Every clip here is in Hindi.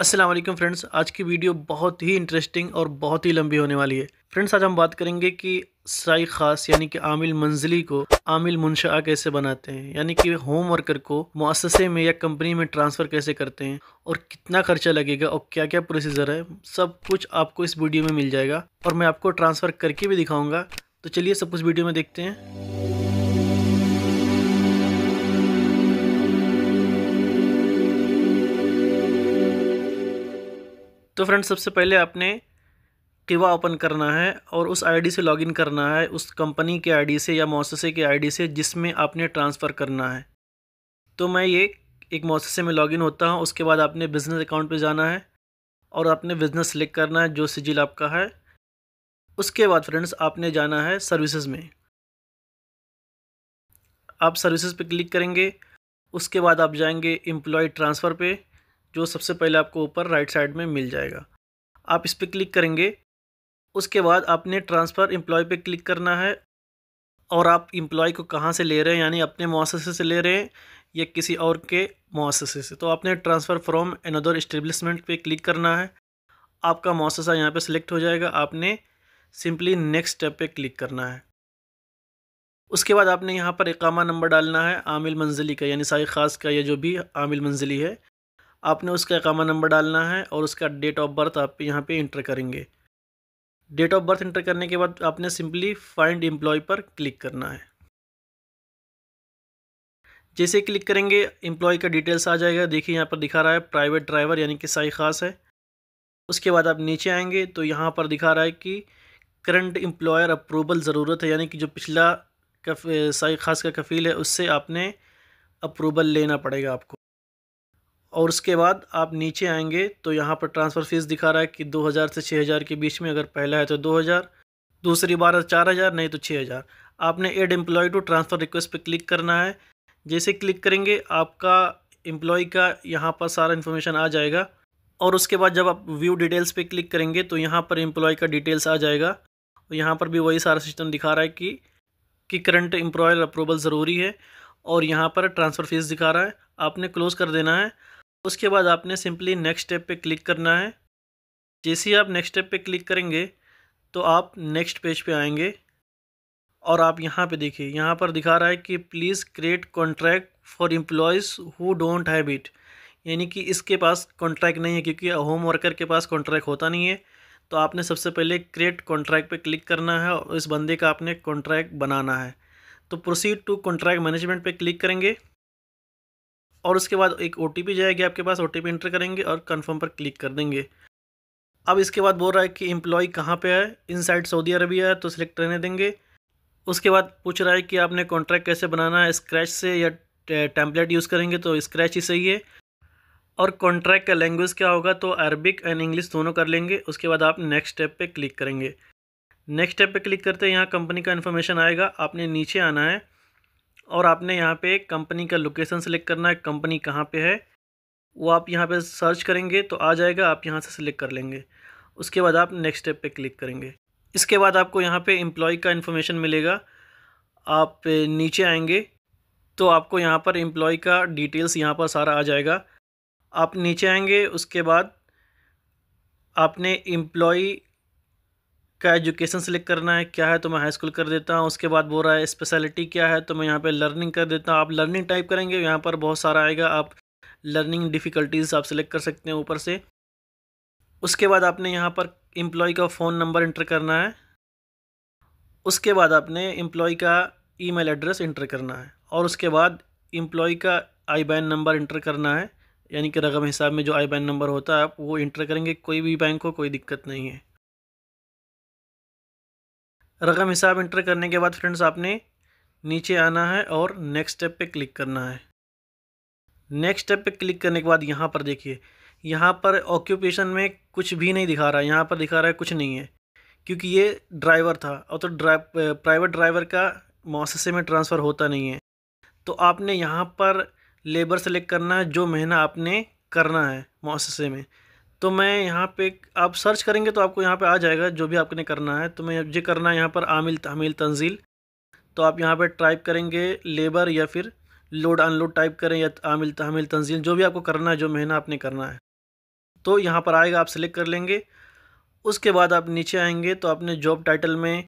अस्सलाम वालेकुम फ्रेंड्स। आज की वीडियो बहुत ही इंटरेस्टिंग और बहुत ही लंबी होने वाली है। फ्रेंड्स, आज हम बात करेंगे कि साई ख़ास यानी कि आमिल मंजिली को आमिल मुनशा कैसे बनाते हैं, यानी कि होम वर्कर को मुअस्ससे में या कंपनी में ट्रांसफ़र कैसे करते हैं और कितना खर्चा लगेगा और क्या क्या प्रोसीजर है, सब कुछ आपको इस वीडियो में मिल जाएगा और मैं आपको ट्रांसफ़र करके भी दिखाऊँगा। तो चलिए सब कुछ वीडियो में देखते हैं। तो फ्रेंड्स, सबसे पहले आपने किवा ओपन करना है और उस आईडी से लॉगिन करना है, उस कंपनी के आईडी से या मुअस्ससे के आईडी से जिसमें आपने ट्रांसफ़र करना है। तो मैं ये एक मुअस्ससे में लॉगिन होता हूँ। उसके बाद आपने बिज़नेस अकाउंट पे जाना है और आपने बिज़नेस सेलेक्ट करना है जो सिजिल आपका है। उसके बाद फ्रेंड्स आपने जाना है सर्विसेज में। आप सर्विसेज पे क्लिक करेंगे। उसके बाद आप जाएंगे एम्प्लॉय ट्रांसफ़र पे, जो सबसे पहले आपको ऊपर राइट साइड में मिल जाएगा। आप इस पर क्लिक करेंगे। उसके बाद आपने ट्रांसफ़र एम्प्लॉय पे क्लिक करना है और आप एम्प्लॉय को कहाँ से ले रहे हैं, यानी अपने मुअस्ससे से ले रहे हैं या किसी और के मुअस्ससे से। तो आपने ट्रांसफ़र फ्रॉम अनदर एस्टेब्लिशमेंट पे क्लिक करना है। आपका मुअस्ससा यहाँ पे सिलेक्ट हो जाएगा। आपने सिंपली नेक्स्ट स्टेप पे क्लिक करना है। उसके बाद आपने यहाँ पर इकामा नंबर डालना है आमिल मंजिली का, यानी साई ख़ास का या जो भी आमिल मंजिली है, आपने उसका इकामा नंबर डालना है और उसका डेट ऑफ बर्थ आप यहाँ पे इंटर करेंगे। डेट ऑफ बर्थ इंटर करने के बाद आपने सिंपली फाइंड एम्प्लॉय पर क्लिक करना है। जैसे ही क्लिक करेंगे एम्प्लॉय का डिटेल्स आ जाएगा। देखिए यहाँ पर दिखा रहा है प्राइवेट ड्राइवर, यानी कि साई ख़ास है। उसके बाद आप नीचे आएंगे तो यहाँ पर दिखा रहा है कि करंट एम्प्लॉयर अप्रूवल ज़रूरत है, यानी कि जो पिछला साई ख़ास का कफ़ील है उससे आपने अप्रूवल लेना पड़ेगा आपको। और उसके बाद आप नीचे आएंगे तो यहाँ पर ट्रांसफ़र फ़ीस दिखा रहा है कि 2000 से 6000 के बीच में, अगर पहला है तो 2000, दूसरी बार 4000, नहीं तो 6000। आपने add employee to transfer request पे क्लिक करना है। जैसे क्लिक करेंगे आपका एम्प्लॉय का यहाँ पर सारा इन्फॉर्मेशन आ जाएगा और उसके बाद जब आप व्यू डिटेल्स पे क्लिक करेंगे तो यहाँ पर एम्प्लॉय का डिटेल्स आ जाएगा और यहाँ पर भी वही सारा सिस्टम दिखा रहा है कि करंट एम्प्लॉयर अप्रूवल ज़रूरी है और यहाँ पर ट्रांसफ़र फ़ीस दिखा रहा है। आपने क्लोज़ कर देना है। उसके बाद आपने सिंपली नेक्स्ट स्टेप पे क्लिक करना है। जैसे ही आप नेक्स्ट स्टेप पे क्लिक करेंगे तो आप नेक्स्ट पेज पे आएंगे और आप यहाँ पे देखिए, यहाँ पर दिखा रहा है कि please create contract for employees who don't have it, यानी कि इसके पास कॉन्ट्रैक्ट नहीं है क्योंकि होम वर्कर के पास कॉन्ट्रैक्ट होता नहीं है। तो आपने सबसे पहले क्रिएट कॉन्ट्रैक्ट पे क्लिक करना है और इस बंदे का आपने कॉन्ट्रैक्ट बनाना है। तो प्रोसीड टू कॉन्ट्रैक्ट मैनेजमेंट पे क्लिक करेंगे और उसके बाद एक ओटीपी जाएगी आपके पास, ओटीपी इंटर करेंगे और कन्फर्म पर क्लिक कर देंगे। अब इसके बाद बोल रहा है कि एम्प्लॉय कहाँ पे है, इनसाइड सऊदी अरबिया है तो सिलेक्ट रहने देंगे। उसके बाद पूछ रहा है कि आपने कॉन्ट्रैक्ट कैसे बनाना है, स्क्रैच से या टेम्पलेट यूज़ करेंगे, तो स्क्रैच ही सही है। और कॉन्ट्रैक्ट का लैंग्वेज क्या होगा, तो अरबिक एंड इंग्लिश दोनों कर लेंगे। उसके बाद आप नेक्स्ट स्टेप पे क्लिक करेंगे। नेक्स्ट स्टेप पे क्लिक करते हैं यहाँ कंपनी का इन्फॉर्मेशन आएगा। आपने नीचे आना है और आपने यहाँ पे कंपनी का लोकेशन सेलेक्ट करना है, कंपनी कहाँ पे है वो आप यहाँ पे सर्च करेंगे तो आ जाएगा, आप यहाँ से सिलेक्ट कर लेंगे। उसके बाद आप नेक्स्ट स्टेप पे क्लिक करेंगे। इसके बाद आपको यहाँ पे एम्प्लॉय का इन्फॉर्मेशन मिलेगा। आप नीचे आएंगे तो आपको यहाँ पर एम्प्लॉय का डिटेल्स यहाँ पर सारा आ जाएगा। आप नीचे आएंगे, उसके बाद आपने एम्प्लॉय का एजुकेशन सेलेक्ट करना है, क्या है तो मैं हाई स्कूल कर देता हूँ। उसके बाद बोल रहा है स्पेशलिटी क्या है, तो मैं यहाँ पे लर्निंग कर देता हूँ। आप लर्निंग टाइप करेंगे, यहाँ पर बहुत सारा आएगा, आप लर्निंग डिफ़िकल्टीज़ आप सेलेक्ट कर सकते हैं ऊपर से। उसके बाद आपने यहाँ पर एम्प्लॉय का फ़ोन नंबर इंटर करना है। उसके बाद आपने एम्प्लॉय का ईमेल एड्रेस इंटर करना है और उसके बाद एम्प्लॉय का आईबैन नंबर इंटर करना है, यानी कि रकम हिसाब में जो आईबैन नंबर होता है आप वो इंटर करेंगे। कोई भी बैंक हो, कोई दिक्कत नहीं है। रकम हिसाब इंटर करने के बाद फ्रेंड्स आपने नीचे आना है और नेक्स्ट स्टेप पे क्लिक करना है। नेक्स्ट स्टेप पे क्लिक करने के बाद यहाँ पर देखिए, यहाँ पर ऑक्यूपेशन में कुछ भी नहीं दिखा रहा है, यहाँ पर दिखा रहा है कुछ नहीं है क्योंकि ये ड्राइवर था और तो प्राइवेट ड्राइवर का मुअस्ससे में ट्रांसफ़र होता नहीं है। तो आपने यहाँ पर लेबर सेलेक्ट करना है, जो महीना आपने करना है मुअस्ससे में। तो मैं यहाँ पे आप सर्च करेंगे तो आपको यहाँ पे आ जाएगा जो भी आपने करना है। तो मैं मुझे करना है यहाँ पर आमिल तहमील तंजील, तो आप यहाँ पर टाइप करेंगे लेबर या फिर लोड अनलोड टाइप करें या आमिल तहमील तंजील, जो भी आपको करना है, जो महीना आपने करना है। तो यहाँ पर आएगा, आप सेलेक्ट कर लेंगे। उसके बाद आप नीचे आएंगे तो अपने जॉब टाइटल में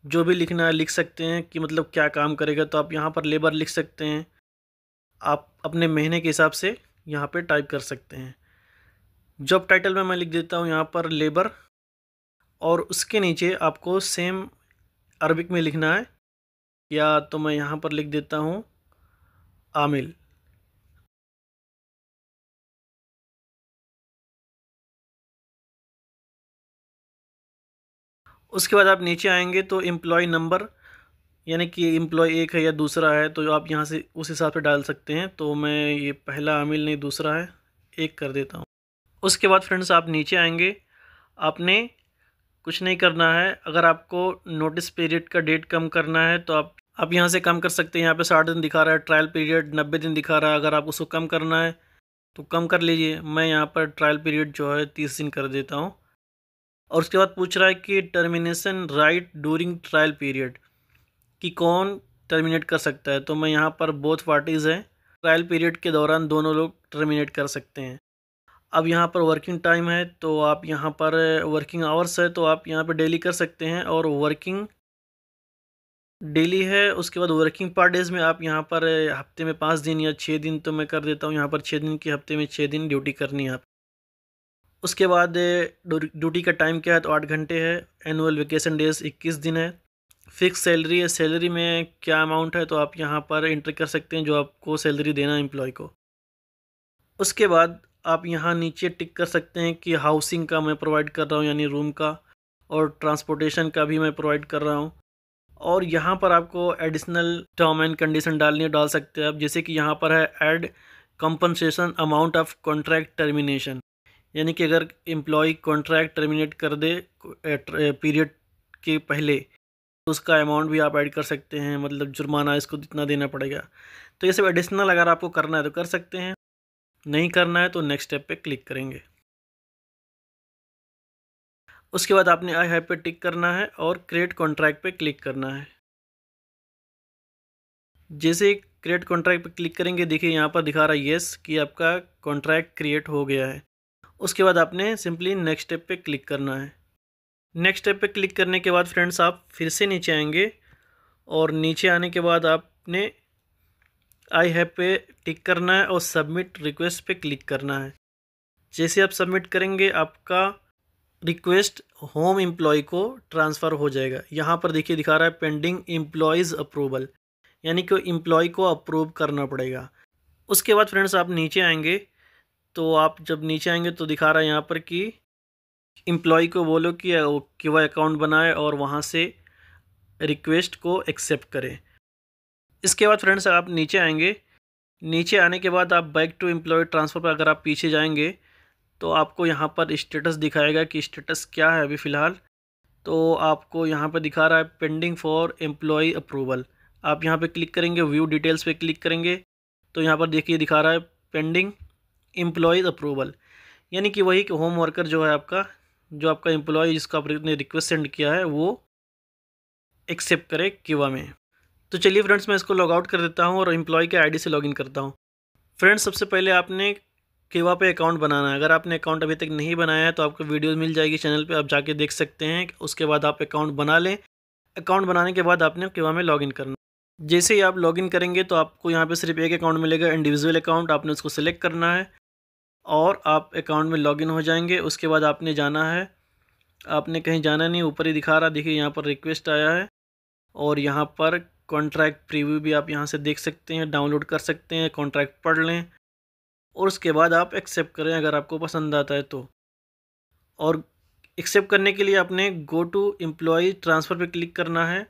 जो भी लिखना है लिख सकते हैं कि मतलब क्या काम करेगा। तो आप यहाँ पर लेबर लिख सकते हैं, आप अपने महीने के हिसाब से यहाँ पे टाइप कर सकते हैं। जॉब टाइटल में मैं लिख देता हूँ यहाँ पर लेबर, और उसके नीचे आपको सेम अरबिक में लिखना है, या तो मैं यहाँ पर लिख देता हूँ आमिल। उसके बाद आप नीचे आएंगे तो एम्प्लॉय नंबर, यानी कि एम्प्लॉय एक है या दूसरा है, तो आप यहाँ से उस हिसाब से डाल सकते हैं। तो मैं ये पहला आमिल नहीं दूसरा है, एक कर देता हूँ। उसके बाद फ्रेंड्स आप नीचे आएंगे, आपने कुछ नहीं करना है। अगर आपको नोटिस पीरियड का डेट कम करना है तो आप यहाँ से कम कर सकते हैं। यहाँ पे 60 दिन दिखा रहा है, ट्रायल पीरियड 90 दिन दिखा रहा है। अगर आपको उसको कम करना है तो कम कर लीजिए। मैं यहाँ पर ट्रायल पीरियड जो है 30 दिन कर देता हूँ। और उसके बाद पूछ रहा है कि termination right during trial period, कि कौन टर्मिनेट कर सकता है। तो मैं यहाँ पर बोथ पार्टीज़ हैं, ट्रायल पीरियड के दौरान दोनों लोग टर्मिनेट कर सकते हैं। अब यहाँ पर वर्किंग टाइम है तो आप यहाँ पर वर्किंग आवर्स है तो आप यहाँ पर डेली कर सकते हैं, और वर्किंग डेली है। उसके बाद वर्किंग पर डेज़ में आप यहाँ पर हफ्ते में 5 दिन या 6 दिन, तो मैं कर देता हूँ यहाँ पर 6 दिन की, हफ्ते में 6 दिन ड्यूटी करनी है आप। उसके बाद ड्यूटी का टाइम क्या है, तो 8 घंटे है। एनुअल वेकेशन डेज 21 दिन है। फिक्स सैलरी है, सैलरी में क्या अमाउंट है तो आप यहाँ पर एंटर कर सकते हैं जो आपको सैलरी देना है एम्प्लॉय को। उसके बाद आप यहाँ नीचे टिक कर सकते हैं कि हाउसिंग का मैं प्रोवाइड कर रहा हूँ, यानी रूम का, और ट्रांसपोर्टेशन का भी मैं प्रोवाइड कर रहा हूँ। और यहाँ पर आपको एडिशनल टर्म एंड कंडीशन डाल सकते हैं आप, जैसे कि यहाँ पर है add compensation amount of contract termination, यानी कि अगर एम्प्लॉय कॉन्ट्रैक्ट टर्मिनेट कर दे पीरियड के पहले तो उसका अमाउंट भी आप ऐड कर सकते हैं, मतलब जुर्माना इसको इतना देना पड़ेगा। तो ये सब एडिशनल अगर आपको करना है तो कर सकते हैं, नहीं करना है तो नेक्स्ट स्टेप पे क्लिक करेंगे। उसके बाद आपने आई हैव पे टिक करना है और क्रिएट कॉन्ट्रैक्ट पे क्लिक करना है। जैसे ही क्रिएट कॉन्ट्रैक्ट पे क्लिक करेंगे, देखिए यहाँ पर दिखा रहा है येस कि आपका कॉन्ट्रैक्ट क्रिएट हो गया है। उसके बाद आपने सिंपली नेक्स्ट स्टेप पे क्लिक करना है। नेक्स्ट स्टेप पे क्लिक करने के बाद फ्रेंड्स आप फिर से नीचे आएंगे, और नीचे आने के बाद आपने आई हैव पे टिक करना है और सबमिट रिक्वेस्ट पे क्लिक करना है। जैसे आप सबमिट करेंगे आपका रिक्वेस्ट होम एम्प्लॉय को ट्रांसफ़र हो जाएगा। यहाँ पर देखिए दिखा रहा है पेंडिंग एम्प्लॉयज़ अप्रूवल, यानी कि एम्प्लॉय को अप्रूव करना पड़ेगा। उसके बाद फ्रेंड्स आप नीचे आएंगे, तो आप जब नीचे आएंगे तो दिखा रहा है यहाँ पर कि एम्प्लॉय को बोलो कि वह अकाउंट बनाए और वहाँ से रिक्वेस्ट को एक्सेप्ट करें। इसके बाद फ्रेंड्स आप नीचे आएंगे, नीचे आने के बाद आप बैक टू एम्प्लॉय ट्रांसफ़र पर अगर आप पीछे जाएंगे तो आपको यहाँ पर स्टेटस दिखाएगा कि स्टेटस क्या है अभी फ़िलहाल। तो आपको यहाँ पर दिखा रहा है पेंडिंग फॉर एम्प्लॉय अप्रूवल। आप यहाँ पे क्लिक करेंगे, व्यू डिटेल्स पे क्लिक करेंगे तो यहाँ पर देखिए दिखा रहा है पेंडिंग एम्प्लॉयज़ अप्रूवल, यानी कि वही होम वर्कर जो है आपका, जो आपका एम्प्लॉय जिसका आपने रिक्वेस्ट सेंड किया है वो एक्सेप्ट करे किवा में। तो चलिए फ्रेंड्स मैं इसको लॉग आउट कर देता हूँ और एम्प्लॉय के आईडी से लॉगिन करता हूँ। फ्रेंड्स सबसे पहले आपने किवा पे अकाउंट बनाना है। अगर आपने अकाउंट अभी तक नहीं बनाया है तो आपको वीडियोस मिल जाएगी चैनल पे, आप जाके देख सकते हैं। उसके बाद आप अकाउंट बना लें। अकाउंट बनाने के बाद आपने किवा में लॉगिन करना। जैसे ही आप लॉगिन करेंगे तो आपको यहाँ पे सिर्फ एक अकाउंट मिलेगा, इंडिविजुअल अकाउंट। आपने उसको सिलेक्ट करना है और आप अकाउंट में लॉगिन हो जाएंगे। उसके बाद आपने जाना है, आपने कहीं जाना नहीं, ऊपर ही दिखा रहा, देखिए यहाँ पर रिक्वेस्ट आया है और यहाँ पर कॉन्ट्रैक्ट प्रीव्यू भी आप यहाँ से देख सकते हैं, डाउनलोड कर सकते हैं, कॉन्ट्रैक्ट पढ़ लें और उसके बाद आप एक्सेप्ट करें अगर आपको पसंद आता है तो। और एक्सेप्ट करने के लिए आपने गो टू एम्प्लॉय ट्रांसफ़र पे क्लिक करना है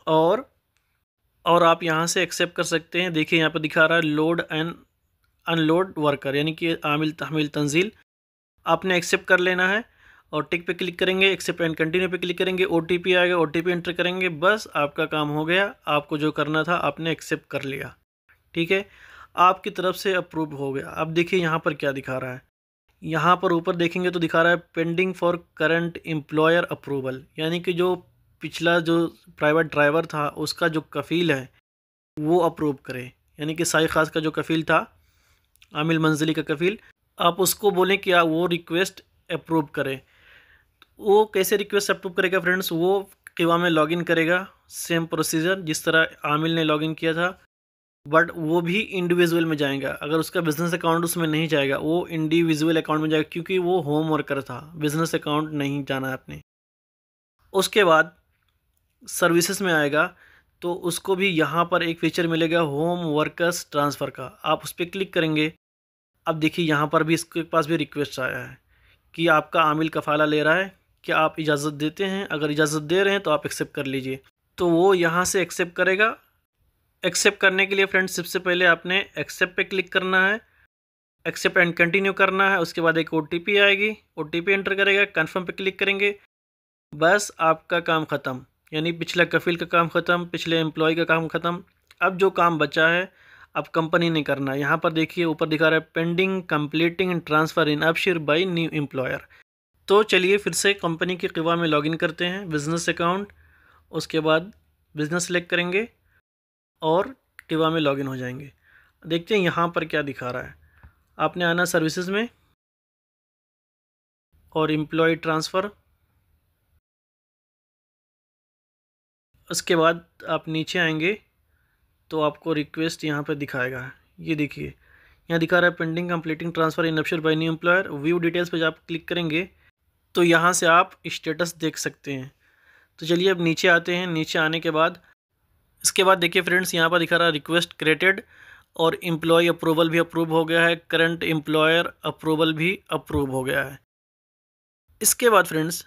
और आप यहाँ से एक्सेप्ट कर सकते हैं। देखिए यहाँ पर दिखा रहा है लोड एंड अनलोड वर्कर, यानी कि आमिल तहमील तंजील। आपने एक्सेप्ट कर लेना है और टिक पे क्लिक करेंगे, एक्सेप्ट एंड कंटिन्यू पे क्लिक करेंगे, ओटीपी आएगा, ओटीपी एंटर करेंगे, बस आपका काम हो गया। आपको जो करना था आपने एक्सेप्ट कर लिया, ठीक है, आपकी तरफ से अप्रूव हो गया। अब देखिए यहाँ पर क्या दिखा रहा है, यहाँ पर ऊपर देखेंगे तो दिखा रहा है pending for current employer approval, यानी कि जो पिछला जो प्राइवेट ड्राइवर था उसका जो कफ़ील है वो अप्रूव करे, यानी कि साई खास का जो कफ़ील था, आमिल मंजिली का कफ़ील, आप उसको बोलें कि आप वो रिक्वेस्ट अप्रूव करें। वो कैसे रिक्वेस्ट अप्रूव करेगा फ्रेंड्स, वो किवा में लॉगिन करेगा, सेम प्रोसीजर जिस तरह आमिल ने लॉगिन किया था, बट वो भी इंडिविजुअल में जाएगा। अगर उसका बिजनेस अकाउंट उसमें नहीं जाएगा, वो इंडिविजुअल अकाउंट में जाएगा, क्योंकि वो होम वर्कर था, बिजनेस अकाउंट नहीं जाना है अपने। उसके बाद सर्विसेज में आएगा तो उसको भी यहाँ पर एक फीचर मिलेगा होम वर्कर्स ट्रांसफ़र का, आप उस पर क्लिक करेंगे। अब देखिए यहाँ पर भी इसके पास भी रिक्वेस्ट आया है कि आपका आमिल कफ़ाला ले रहा है, क्या आप इजाज़त देते हैं? अगर इजाज़त दे रहे हैं तो आप एक्सेप्ट कर लीजिए। तो वो यहाँ से एक्सेप्ट करेगा। एक्सेप्ट करने के लिए फ्रेंड्स सबसे पहले आपने एक्सेप्ट पे क्लिक करना है, एक्सेप्ट एंड कंटिन्यू करना है। उसके बाद एक OTP आएगी, OTP एंटर करेगा, कन्फर्म पे क्लिक करेंगे, बस आपका काम ख़त्म। यानी पिछला कफ़ील का काम ख़त्म, पिछले एम्प्लॉय का काम ख़त्म। अब जो काम बचा है अब कंपनी ने करना है। यहाँ पर देखिए ऊपर दिखा रहा है pending completing and transfer in Absher by new employer. तो चलिए फिर से कंपनी की किवा में लॉगिन करते हैं, बिज़नेस अकाउंट, उसके बाद बिज़नेस सेलेक्ट करेंगे और किवा में लॉगिन हो जाएंगे। देखते हैं यहाँ पर क्या दिखा रहा है। आपने आना सर्विसेज में और एम्प्लॉय ट्रांसफ़र, उसके बाद आप नीचे आएंगे तो आपको रिक्वेस्ट यहाँ पे दिखाएगा। ये देखिए यहाँ दिखा रहा है pending completing transfer in Absher by new employer. View details पे जब आप क्लिक करेंगे तो यहाँ से आप स्टेटस देख सकते हैं। तो चलिए अब नीचे आते हैं। नीचे आने के बाद इसके बाद देखिए फ्रेंड्स यहाँ पर दिखा रहा है रिक्वेस्ट क्रिएटेड और एम्प्लॉय अप्रूवल भी अप्रूव हो गया है, करंट एम्प्लॉयर अप्रूवल भी अप्रूव हो गया है। इसके बाद फ्रेंड्स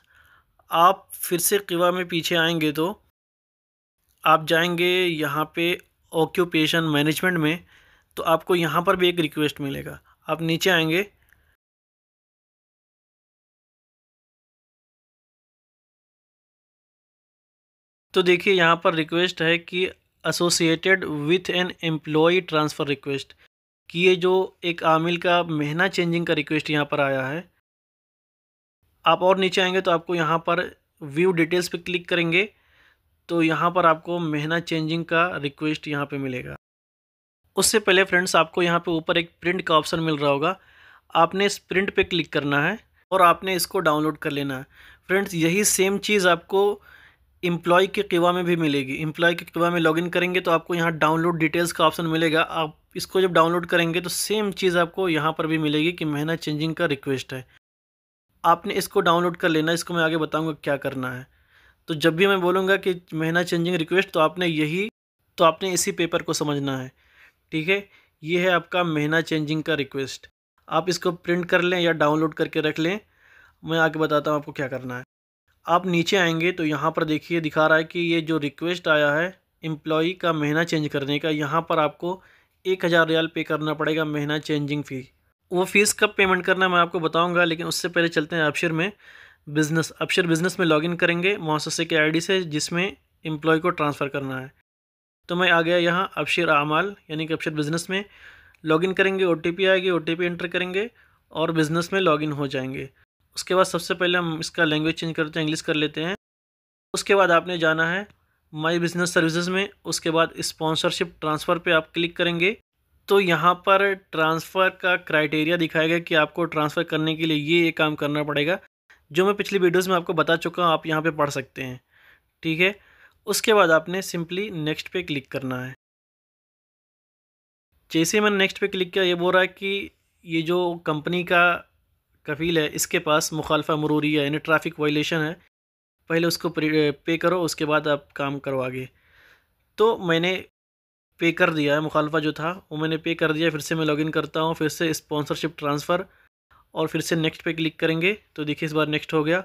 आप फिर से किवा में पीछे आएंगे तो आप जाएंगे यहाँ पे ऑक्यूपेशन मैनेजमेंट में, तो आपको यहाँ पर भी एक रिक्वेस्ट मिलेगा। आप नीचे आएंगे तो देखिए यहाँ पर रिक्वेस्ट है कि associated with an employee transfer request, कि ये जो एक आमिल का महीना चेंजिंग का रिक्वेस्ट यहाँ पर आया है। आप और नीचे आएंगे तो आपको यहाँ पर व्यू डिटेल्स पे क्लिक करेंगे तो यहाँ पर आपको महीना चेंजिंग का रिक्वेस्ट यहाँ पे मिलेगा। उससे पहले फ्रेंड्स आपको यहाँ पे ऊपर एक प्रिंट का ऑप्शन मिल रहा होगा, आपने इस प्रिंट पे क्लिक करना है और आपने इसको डाउनलोड कर लेना है। फ्रेंड्स यही सेम चीज़ आपको एम्प्लॉय के किवा में भी मिलेगी। एम्प्लॉय के किवा में लॉगिन करेंगे तो आपको यहाँ डाउनलोड डिटेल्स का ऑप्शन मिलेगा। आप इसको जब डाउनलोड करेंगे तो सेम चीज़ आपको यहाँ पर भी मिलेगी कि महीना चेंजिंग का रिक्वेस्ट है। आपने इसको डाउनलोड कर लेना। इसको मैं आगे बताऊँगा क्या करना है। तो जब भी मैं बोलूँगा कि महीना चेंजिंग रिक्वेस्ट तो आपने इसी पेपर को समझना है, ठीक है। ये है आपका महीना चेंजिंग का रिक्वेस्ट। आप इसको प्रिंट कर लें या डाउनलोड करके रख लें, मैं आगे बताता हूँ आपको क्या करना है। आप नीचे आएंगे तो यहाँ पर देखिए दिखा रहा है कि ये जो रिक्वेस्ट आया है एम्प्लॉई का महीना चेंज करने का, यहाँ पर आपको 1000 रियाल पे करना पड़ेगा महीना चेंजिंग फ़ी। वो फ़ीस कब पेमेंट करना मैं आपको बताऊँगा, लेकिन उससे पहले चलते हैं अबशिर में। अबशिर बिज़नेस में लॉगिन करेंगे मुअस्ससे के आईडी से जिसमें एम्प्लॉय को ट्रांसफ़र करना है। तो मैं आ गया यहाँ अबशिर आमाल यानी कि अबशिर बिज़नेस में लॉगिन करेंगे। OTP आएगी, OTP एंटर करेंगे और बिज़नेस में लॉगिन हो जाएंगे। उसके बाद सबसे पहले हम इसका लैंग्वेज चेंज करते हैं, इंग्लिश कर लेते हैं। उसके बाद आपने जाना है माई बिज़नेस सर्विसेज में। उसके बाद स्पॉन्सरशिप ट्रांसफ़र पे आप क्लिक करेंगे तो यहाँ पर ट्रांसफ़र का क्राइटेरिया दिखाएगा कि आपको ट्रांसफ़र करने के लिए ये काम करना पड़ेगा, जो मैं पिछली वीडियोज़ में आपको बता चुका हूँ। आप यहाँ पर पढ़ सकते हैं, ठीक है। उसके बाद आपने सिंपली नेक्स्ट पे क्लिक करना है। जैसे मैंने नेक्स्ट पे क्लिक किया, ये बोल रहा है कि ये जो कंपनी का कफ़ील है इसके पास मुखालफा मरूरिया यानी ट्रैफिक वायलेशन है, पहले उसको पे करो, उसके बाद आप काम करो आगे। तो मैंने पे कर दिया है, मुखालफा जो था वो मैंने पे कर दिया। फिर से मैं लॉगिन करता हूँ, फिर से स्पॉन्सरशिप ट्रांसफ़र और फिर से नेक्स्ट पे क्लिक करेंगे तो देखिए इस बार नेक्स्ट हो गया।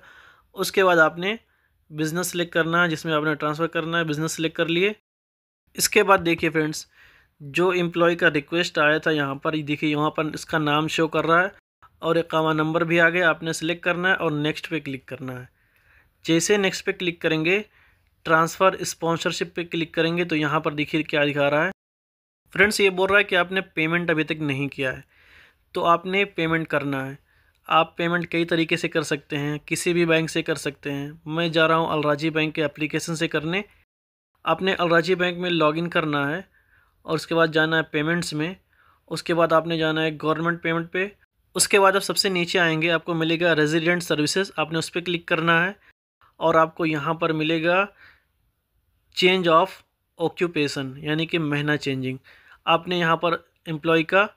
उसके बाद आपने बिज़नेस सेलेक्ट करना है जिसमें आपने ट्रांसफ़र करना है, बिज़नेस सेलेक्ट कर लिए। इसके बाद देखिए फ्रेंड्स जो एम्प्लॉय का रिक्वेस्ट आया था यहाँ पर देखिए, यहाँ पर इसका नाम शो कर रहा है और इकामा नंबर भी आ गया। आपने सेलेक्ट करना है और नेक्स्ट पे क्लिक करना है। जैसे नेक्स्ट पे क्लिक करेंगे, ट्रांसफ़र स्पॉन्सरशिप पे क्लिक करेंगे तो यहाँ पर देखिए क्या दिखा रहा है। फ्रेंड्स ये बोल रहा है कि आपने पेमेंट अभी तक नहीं किया है, तो आपने पेमेंट करना है। आप पेमेंट कई तरीके से कर सकते हैं, किसी भी बैंक से कर सकते हैं। मैं जा रहा हूँ अलराजी बैंक के एप्लीकेशन से करने। आपने अलराजी बैंक में लॉगिन करना है और उसके बाद जाना है पेमेंट्स में। उसके बाद आपने जाना है गवर्नमेंट पेमेंट पे उसके बाद आप सबसे नीचे आएंगे, आपको मिलेगा रेजिडेंट सर्विसेज, आपने उस पर क्लिक करना है और आपको यहाँ पर मिलेगा चेंज ऑफ ऑक्यूपेशन यानी कि महीना चेंजिंग। आपने यहाँ पर एम्प्लॉय का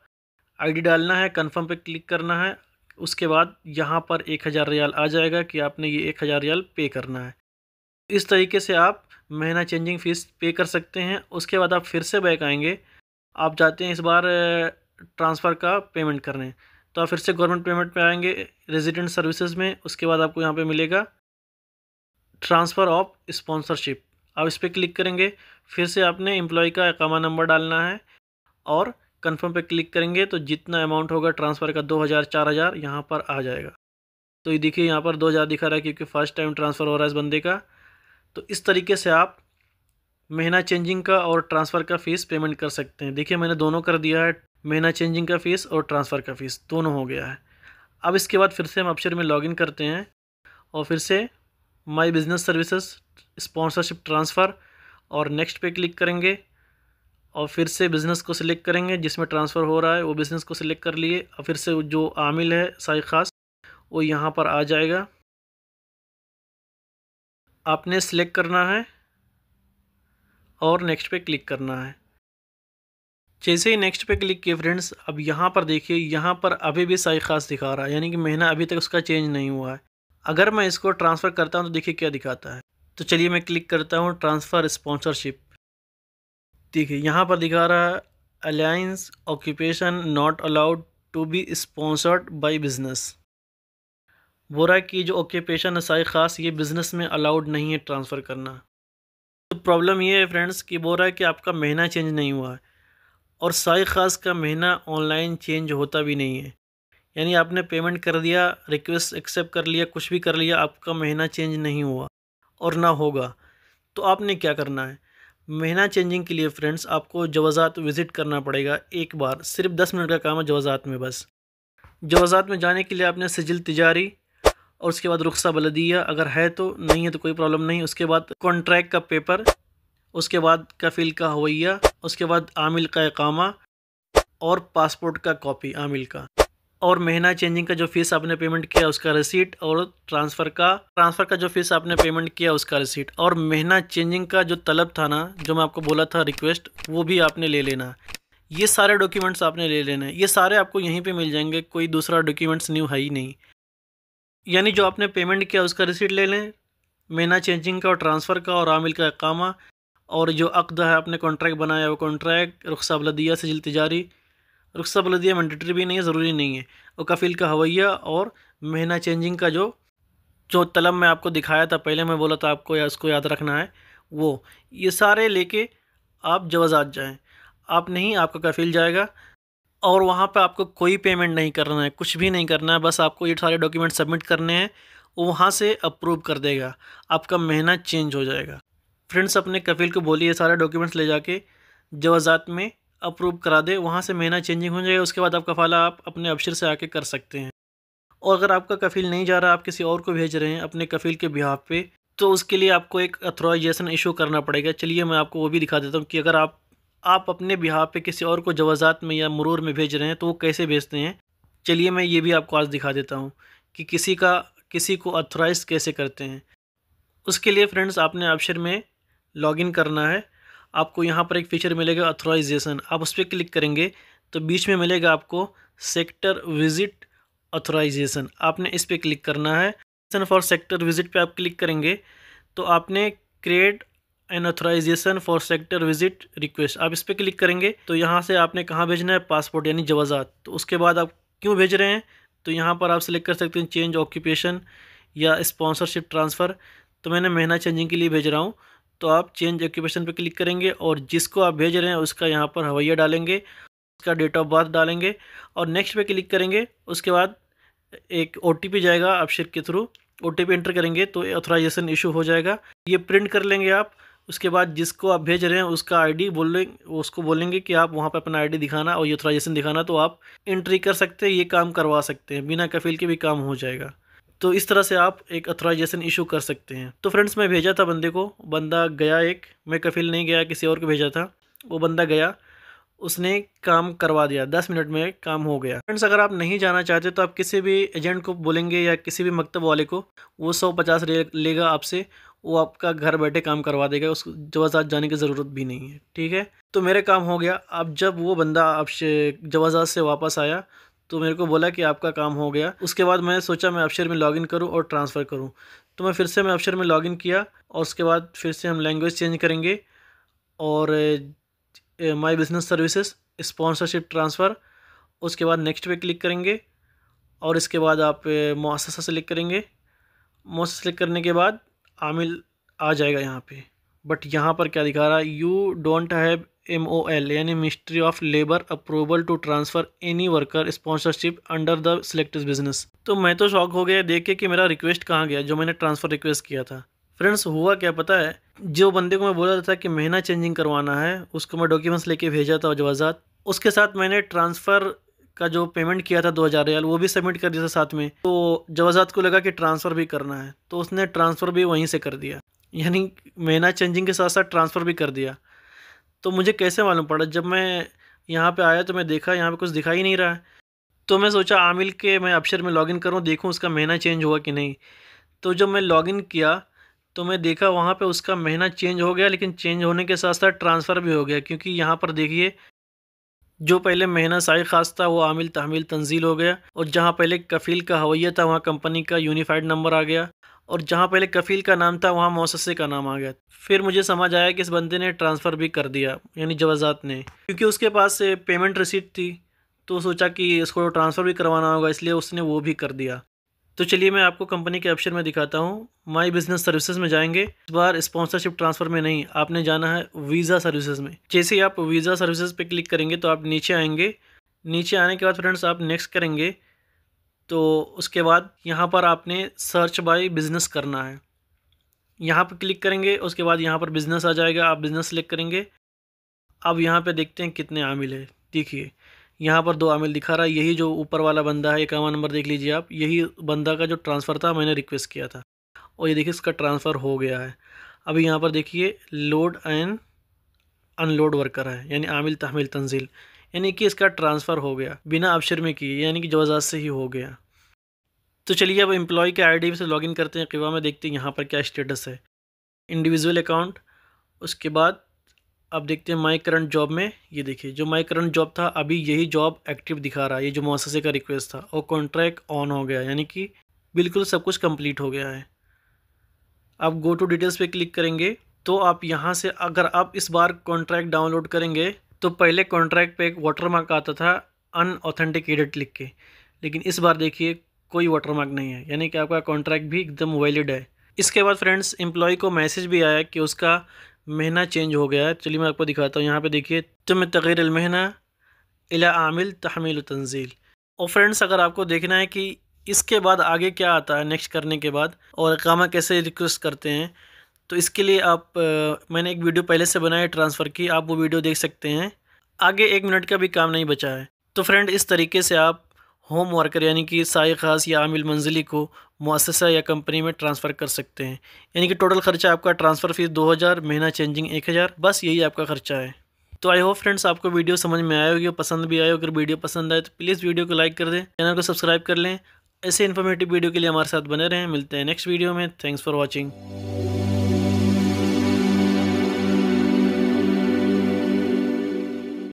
आईडी डालना है, कंफर्म पे क्लिक करना है। उसके बाद यहाँ पर 1000 रियाल आ जाएगा कि आपने ये 1000 रियाल पे करना है। इस तरीके से आप महीना चेंजिंग फ़ीस पे कर सकते हैं। उसके बाद आप फिर से बैक आएंगे, आप जाते हैं इस बार ट्रांसफ़र का पेमेंट करने, तो आप फिर से गवर्नमेंट पेमेंट पे आएंगे रेजिडेंट सर्विसेज में। उसके बाद आपको यहाँ पे मिलेगा ट्रांसफ़र ऑफ स्पॉन्सरशिप, आप इस पर क्लिक करेंगे। फिर से आपने एम्प्लॉय का इकामा नंबर डालना है और कंफर्म पे क्लिक करेंगे तो जितना अमाउंट होगा ट्रांसफ़र का 2000 4000 यहाँ पर आ जाएगा। तो ये देखिए यहाँ पर 2000 दिखा रहा है क्योंकि फ़र्स्ट टाइम ट्रांसफ़र हो रहा है इस बंदे का। तो इस तरीके से आप महीना चेंजिंग का और ट्रांसफ़र का फ़ीस पेमेंट कर सकते हैं। देखिए मैंने दोनों कर दिया है, महीना चेंजिंग का फ़ीस और ट्रांसफ़र का फ़ीस दोनों हो गया है। अब इसके बाद फिर से हम अपशेयर में लॉगिन करते हैं और फिर से माई बिज़नेस सर्विसेज स्पॉन्सरशिप ट्रांसफ़र और नेक्स्ट पे क्लिक करेंगे और फिर से बिज़नेस को सिलेक्ट करेंगे जिसमें ट्रांसफ़र हो रहा है, वो बिज़नेस को सिलेक्ट कर लिए और फिर से जो आमिल है साई खास वो यहाँ पर आ जाएगा। आपने सिलेक्ट करना है और नेक्स्ट पे क्लिक करना है। जैसे ही नेक्स्ट पे क्लिक किए फ्रेंड्स, अब यहाँ पर देखिए, यहाँ पर अभी भी साई खास दिखा रहा है यानी कि महीना अभी तक उसका चेंज नहीं हुआ है। अगर मैं इसको ट्रांसफ़र करता हूँ तो देखिए क्या दिखाता है। तो चलिए मैं क्लिक करता हूँ ट्रांसफ़र स्पॉन्सरशिप। देखिए यहाँ पर दिखा रहा है alliance occupation not allowed to be sponsored by business. बोल रहा है कि जो ऑक्यूपेशन है साई खास ये बिज़नेस में अलाउड नहीं है ट्रांसफ़र करना। तो प्रॉब्लम ये है फ्रेंड्स कि बोल रहा है कि आपका महीना चेंज नहीं हुआ है और साई खास का महीना ऑनलाइन चेंज होता भी नहीं है। यानी आपने पेमेंट कर दिया, रिक्वेस्ट एक्सेप्ट कर लिया, कुछ भी कर लिया, आपका महीना चेंज नहीं हुआ और ना होगा। तो आपने क्या करना है, महीना चेंजिंग के लिए फ्रेंड्स आपको जवाज़ात विज़िट करना पड़ेगा एक बार। सिर्फ 10 मिनट का काम है जवाज़ात में बस। जवाज़ात में जाने के लिए आपने सिजिल तिजारी और उसके बाद रुख्सा बलदिया अगर है तो, नहीं है तो कोई प्रॉब्लम नहीं। उसके बाद कॉन्ट्रैक्ट का पेपर, उसके बाद कफ़ील का हवैया, उसके बाद आमिल का इकामा और पासपोर्ट का कॉपी आमिल का, और महीना चेंजिंग का जो फ़ीस आपने पेमेंट किया उसका रिसीट, और ट्रांसफ़र का जो फ़ीस आपने पेमेंट किया उसका रिसीट, और महीना चेंजिंग का जो तलब था ना, जो मैं आपको बोला था रिक्वेस्ट, वो भी आपने ले लेना। ये सारे डॉक्यूमेंट्स आपने ले लेना है। ये सारे आपको यहीं पे मिल जाएंगे, कोई दूसरा डॉक्यूमेंट्स न्यू है ही नहीं। यानी जो आपने पेमेंट किया उसका रिसीट ले लें, महीना चेंजिंग का और ट्रांसफ़र का और आमिल का इकामा, और जो अक़्द है आपने कॉन्ट्रैक्ट बनाया वो कॉन्ट्रैक्ट, रुख्सा बलदिया, सिजिल तिजारी, रुख्सा बलदिया मैंडेटरी भी नहीं है, ज़रूरी नहीं है, और कफ़ील का हवैया, और महीना चेंजिंग का जो तलब मैं आपको दिखाया था पहले, मैं बोला था आपको या उसको याद रखना है वो, ये सारे लेके आप जवाज़ात जाएँ। आप नहीं, आपका कफ़ील जाएगा और वहाँ पे आपको कोई पेमेंट नहीं करना है, कुछ भी नहीं करना है, बस आपको ये सारे डॉक्यूमेंट सबमिट करने हैं, वो वहाँ से अप्रूव कर देगा, आपका महीना चेंज हो जाएगा। फ्रेंड्स अपने कफ़ील को बोलिए सारे डॉक्यूमेंट्स ले जाके जवाज़ात में अप्रूव करा दे, वहाँ से महीना चेंजिंग हो जाएगा। उसके बाद आप कफ़ाला आप अपने अबशर से आके कर सकते हैं। और अगर आपका कफ़ील नहीं जा रहा, आप किसी और को भेज रहे हैं अपने कफ़ील के बिहाफ पे, तो उसके लिए आपको एक अथॉराइजेशन इशू करना पड़ेगा। चलिए मैं आपको वो भी दिखा देता हूँ कि अगर आप अपने बिहाफ पे किसी और को जवाज़ात में या मुरूर में भेज रहे हैं तो वो कैसे भेजते हैं। चलिए मैं ये भी आपको आज दिखा देता हूँ कि किसी को अथॉराइज़ कैसे करते हैं। उसके लिए फ्रेंड्स आपने अबशर में लॉगिन करना है। आपको यहाँ पर एक फ़ीचर मिलेगा अथॉराइजेशन, आप उस पर क्लिक करेंगे तो बीच में मिलेगा आपको सेक्टर विज़िट अथॉराइजेशन, आपने इस पर क्लिक करना है। फॉर सेक्टर विज़िट पे आप क्लिक करेंगे तो आपने create an authorisation for sector visit request, आप इस पर क्लिक करेंगे तो यहाँ से आपने कहाँ भेजना है, पासपोर्ट यानी जवाज़ात। तो उसके बाद आप क्यों भेज रहे हैं तो यहाँ पर आप सिलेक्ट कर सकते हैं चेंज ऑक्यूपेशन या स्पॉन्सरशिप ट्रांसफ़र। तो मैंने महीना चेंजिंग के लिए भेज रहा हूँ, तो आप चेंज ऑक्यूपेशन पे क्लिक करेंगे और जिसको आप भेज रहे हैं उसका यहाँ पर हवैया डालेंगे, उसका डेट ऑफ बर्थ डालेंगे और नेक्स्ट पे क्लिक करेंगे। उसके बाद एक OTP जाएगा अबशर के थ्रू, OTP एंटर करेंगे तो ऑथराइजेशन इशू हो जाएगा। ये प्रिंट कर लेंगे आप। उसके बाद जिसको आप भेज रहे हैं उसका ID उसको बोलेंगे कि आप वहाँ पर अपना ID दिखाना और ये ऑथराइजेशन दिखाना, तो आप एंट्री कर सकते हैं, ये काम करवा सकते हैं, बिना कफ़ील के भी काम हो जाएगा। तो इस तरह से आप एक अथॉराइजेशन इशू कर सकते हैं। तो फ्रेंड्स मैं भेजा था बंदे को, बंदा गया, मैं कफ़ील नहीं गया, किसी और को भेजा था, वो बंदा गया उसने काम करवा दिया, 10 मिनट में काम हो गया। फ्रेंड्स, अगर आप नहीं जाना चाहते तो आप किसी भी एजेंट को बोलेंगे या किसी भी मकतब वाले को, वो 150 लेगा आपसे, वो आपका घर बैठे काम करवा देगा, उसको जवाज़ात जाने की ज़रूरत भी नहीं है। ठीक है, तो मेरे काम हो गया। अब जब वो बंदा आपसे जवाज़ात से वापस आया तो मेरे को बोला कि आपका काम हो गया। उसके बाद मैं सोचा मैं अपशेयर में लॉगिन करूं और ट्रांसफ़र करूं, तो मैं फिर से अपशेयर में लॉगिन किया और उसके बाद फिर से हम लैंग्वेज चेंज करेंगे और माई बिज़नेस सर्विसेज स्पॉन्सरशिप ट्रांसफ़र, उसके बाद नेक्स्ट पे क्लिक करेंगे और इसके बाद आप मुअस्ससा सेलेक्ट करेंगे। मुअस्ससा सेलेक्ट करने के बाद आमिल आ जाएगा यहाँ पे, बट यहाँ पर क्या दिखा रहा है, यू डोंट हैव MOL यानी ministry of labour approval to transfer any worker sponsorship under the selected business. तो मैं तो शॉक हो गया देख के कि मेरा रिक्वेस्ट कहाँ गया जो मैंने ट्रांसफ़र रिक्वेस्ट किया था। फ्रेंड्स, हुआ क्या पता है, जो बंदे को मैं बोला था कि महीना चेंजिंग करवाना है, उसको मैं डॉक्यूमेंट्स लेके भेजा था जवाज़ात, उसके साथ मैंने ट्रांसफ़र का जो पेमेंट किया था 2000 रियाल वो भी सबमिट कर दिया था साथ में। तो जवाज़ात को लगा कि ट्रांसफ़र भी करना है, तो उसने ट्रांसफ़र भी वहीं से कर दिया, यानी महीना चेंजिंग के साथ साथ ट्रांसफ़र भी कर दिया। तो मुझे कैसे मालूम पड़ा, जब मैं यहाँ पे आया तो मैं देखा यहाँ पे कुछ दिखाई नहीं रहा है। तो मैं सोचा आमिल के मैं अपशेयर में लॉगिन करूँ, देखूँ उसका महीना चेंज हुआ कि नहीं। तो जब मैं लॉगिन किया तो मैं देखा वहाँ पे उसका महीना चेंज हो गया, लेकिन चेंज होने के साथ साथ ट्रांसफ़र भी हो गया, क्योंकि यहाँ पर देखिए जो पहले महीना साई खास था वो आमिल तहमील तंजील हो गया, और जहाँ पहले कफ़ील का हवैया था वहाँ कंपनी का यूनिफाइड नंबर आ गया, और जहाँ पहले कफ़ील का नाम था वहाँ मुअस्ससे का नाम आ गया। फिर मुझे समझ आया कि इस बंदे ने ट्रांसफ़र भी कर दिया, यानी जवाज़ात ने, क्योंकि उसके पास पेमेंट रिसीट थी, तो सोचा कि इसको ट्रांसफ़र भी करवाना होगा, इसलिए उसने वो भी कर दिया। तो चलिए मैं आपको कंपनी के ऑप्शन में दिखाता हूँ। माई बिज़नेस सर्विसेज में जाएंगे, इस बार स्पॉन्सरशिप ट्रांसफ़र में नहीं, आपने जाना है वीज़ा सर्विसेज में। जैसे ही आप वीज़ा सर्विसेज पे क्लिक करेंगे तो आप नीचे आएंगे। नीचे आने के बाद फ्रेंड्स आप नेक्स्ट करेंगे, तो उसके बाद यहाँ पर आपने सर्च बाय बिज़नेस करना है। यहाँ पर क्लिक करेंगे, उसके बाद यहाँ पर बिज़नेस आ जाएगा, आप बिज़नेस सेलेक्ट करेंगे। अब यहाँ पे देखते हैं कितने आमिल है। देखिए यहाँ पर 2 आमिल दिखा रहा है, यही जो ऊपर वाला बंदा है 51 नंबर देख लीजिए आप, यही बंदा का जो ट्रांसफ़र था मैंने रिक्वेस्ट किया था, और ये देखिए इसका ट्रांसफ़र हो गया है। अभी यहाँ पर देखिए लोड एंड अनलोड वर्कर है, यानी आमिल तहमील तंजील, यानी कि इसका ट्रांसफ़र हो गया बिना अपशेयर में किए, यानी कि जवाज़ात से ही हो गया। तो चलिए अब एम्प्लॉय के ID से लॉगिन करते हैं क़िवा में, देखते हैं यहाँ पर क्या स्टेटस है। इंडिविजुअल अकाउंट, उसके बाद अब देखते हैं माई करंट जॉब में। ये देखिए जो माई करंट जॉब था अभी यही जॉब एक्टिव दिखा रहा है, ये जो मुअस्ससे का रिक्वेस्ट था, और कॉन्ट्रैक्ट ऑन हो गया, यानी कि बिल्कुल सब कुछ कंप्लीट हो गया है। अब गो टू डिटेल्स पे क्लिक करेंगे तो आप यहाँ से अगर आप इस बार कॉन्ट्रैक्ट डाउनलोड करेंगे तो पहले कॉन्ट्रैक्ट पे एक वाटरमार्क आता था अनऑथेंटिकेटेड लिख के, लेकिन इस बार देखिए कोई वाटरमार्क नहीं है, यानी कि आपका कॉन्ट्रैक्ट भी एकदम वैलिड है। इसके बाद फ्रेंड्स एम्प्लॉय को मैसेज भी आया कि उसका महीना चेंज हो गया है। चलिए मैं आपको दिखाता हूँ। यहाँ पे देखिए तुम तग़यीर अलमहना इला आमिल तहमील तंजील। और फ्रेंड्स अगर आपको देखना है कि इसके बाद आगे क्या आता है नेक्स्ट करने के बाद, और इकामा कैसे रिक्वेस्ट करते हैं, तो इसके लिए आप मैंने एक वीडियो पहले से बनाया है ट्रांसफ़र की, आप वो वीडियो देख सकते हैं। आगे 1 मिनट का भी काम नहीं बचा है। तो फ्रेंड इस तरीके से आप होम वर्कर यानी कि साई ख़ास या आमिल मंजिली को मुअस्ससा या कंपनी में ट्रांसफ़र कर सकते हैं, यानी कि टोटल ख़र्चा आपका ट्रांसफ़र फ़ीस 2000, महीना चेंजिंग 1000, बस यही आपका ख़र्चा है। तो आई होप फ्रेंड्स आपको वीडियो समझ में आया होगी, पसंद भी आए। अगर वीडियो पसंद आए तो प्लीज़ वीडियो को लाइक कर दें, चैनल को सब्सक्राइब कर लें। ऐसे इन्फॉर्मेटिव वीडियो के लिए हमारे साथ बने रहें। मिलते हैं नेक्स्ट वीडियो में। Thanks for watching.